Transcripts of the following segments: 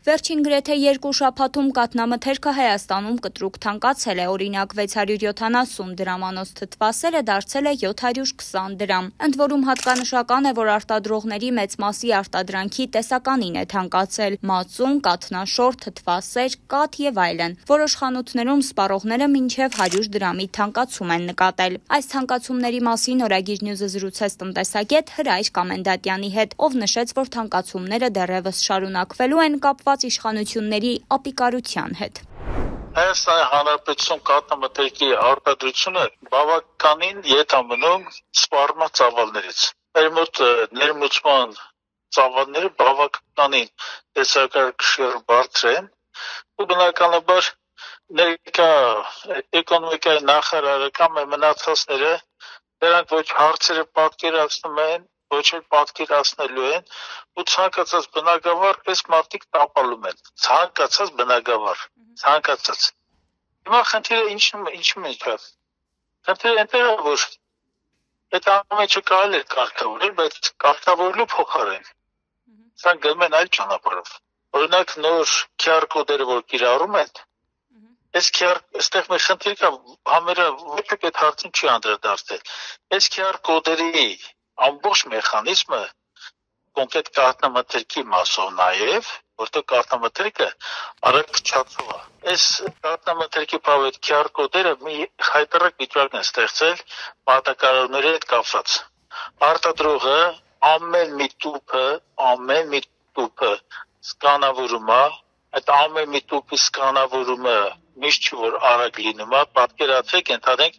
Վերջին գրեթե 2 շաբաթում կաթնամթերքը Հայաստանում կտրուկ թանկացել է, օրինակ 670 դրամանոց թթվասերը դարձել է 720 դրամ։ Ընդ որում հատկանշական է, որ արտադրողների մեծ մասի արտադրանքի տեսականին է թանկացել՝ մածուն, կաթնաշոր, թթվասեր, կաթ եւ այլն։ Որոշ խանութներում սպառողները մինչև 100 դրամի թանկացում են նկատել։ Այս թանկացումների մասին Օրագիր Նյուզը զրուցեց տնտեսագետ Հրայր Կամենդատյանի հետ, ով նշեց, որ թանկացումները դեռևս շարունակվելու են կապված իշխանությունների ապիկարության հետ։ Հայաստանի Հանրապետություն կաթնամթերքի արտադրությունը բավականին ետ է մնում սպառման ծավալներից։ Մեր մոտ ներմուծման ծավալները բավականին տեսակարգշիռ բարձր են ու բնականաբար ներկա էկոնոմիկայի նախարարը կամ մնացածները դրանք ոչ հարցերը պատկերացնում են, ոչ էլ պատկերացնելու են ու ցանկացած բնակավար այս մարդիկ տապալում են, ցանկացած բնակավար, ցանկացած։ Հիմա խնդիրը ինչու՞մ է կա։ Խնդիրը այնտեղ է, որ այդ ամենը կարելի է կարգավորել, բայց կարգավորելու փոխարեն սա գնում են այլ ճանապարհով։ Օրինակ նոր QR կոդերը, որ կիրառում են, այստեղ մի խնդիր կա, համերը ոչ մեկ այդ հարցին չի անդրադարձել։ Այս QR կոդերի ամբողջ մեխանիզմը կոնկրետ կաթնամթերքի մասով նաև, որտեղ կաթնամթերքը արագ փչացող է։ Այս կաթնամթերքի բավարար QR կոդերը մի հայտարարակ վիճակ են ստեղծել մատակարարների հետ կապված։ Արտադրողը ամեն մի տուփը սկանավորում է, այդ ամեն մի տուփի սկանավորումը միշտ չի որ արագ լինում է, պատկերացրեք, ընդհանրենք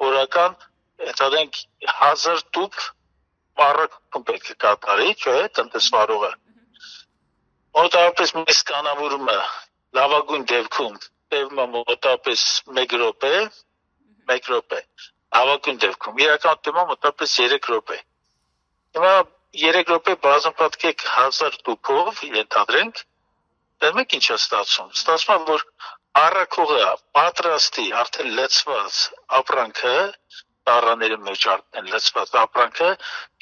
օրական 1000 տուփ առաքում պետք է կատարի, չէ՞, տնտեսվարողը։ Մոտավորապես մի սկանավորումը լավագույն դեպքում տևում է մոտավորապես 1 րոպե, լավագույն դեպքում, իրական տևում է մոտավորպես 3 րոպե։ Հիմա 3 րոպե բազմապատկեք 1000 տուփով, ենթադրենք, դեռ ինչ է ստացվում։ Ստացվում է, որ առաքողը պատրաստի արդեն լցված ապրանքը տառաների մեջ արդեն լցված ապրանքը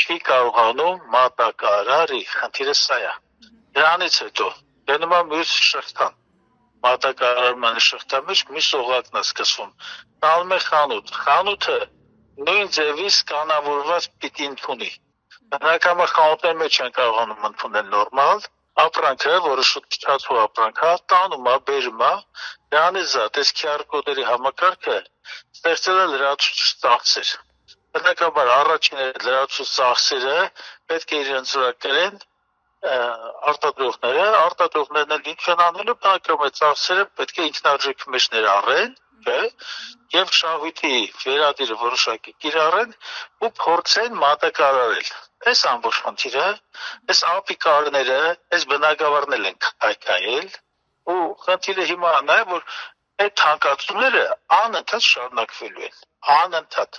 չի կարողանում մատակարարի, խնդիրը սա է։ Դրանից հետո գնում է մյուս շղթան, մատակարարման շղթան մեջ մյուս օղակն է սկսվում։ Տանում է խանութը նույն ձևի սկանավորված պիտի ընդունի։ Բնականաբար խանութների մեջ են կարողանում ընդունել նորմալ ապրանքը, որը շուտ փչացող ապրանք է, տանում է, բերում է, դրանից զատ այս QR կոդերի համակարգը ստեղծել է լրացուցիչ ծախսեր։ Բնականաբար առաջին լրացուցիչ ծախսերը պետք է իրենց վրա կրեն արտադրողներն էլ ինչ են անելու, բնականաբար ծախսերը պետք է ինքնարժեքի մեջ ներառեն, չէ՞, եւ շահույթի վերադիրը որոշակի կիրառեն ու փորձեն մատակարարել։ Այս ամբողջ խնդիրը, այս ապիկարները, այս բնակավարներն են քայքայել ու խնդիրը հիմա նա է, որ այդ թանկացումները անընդհատ շարունակվելու են, անընդհատ։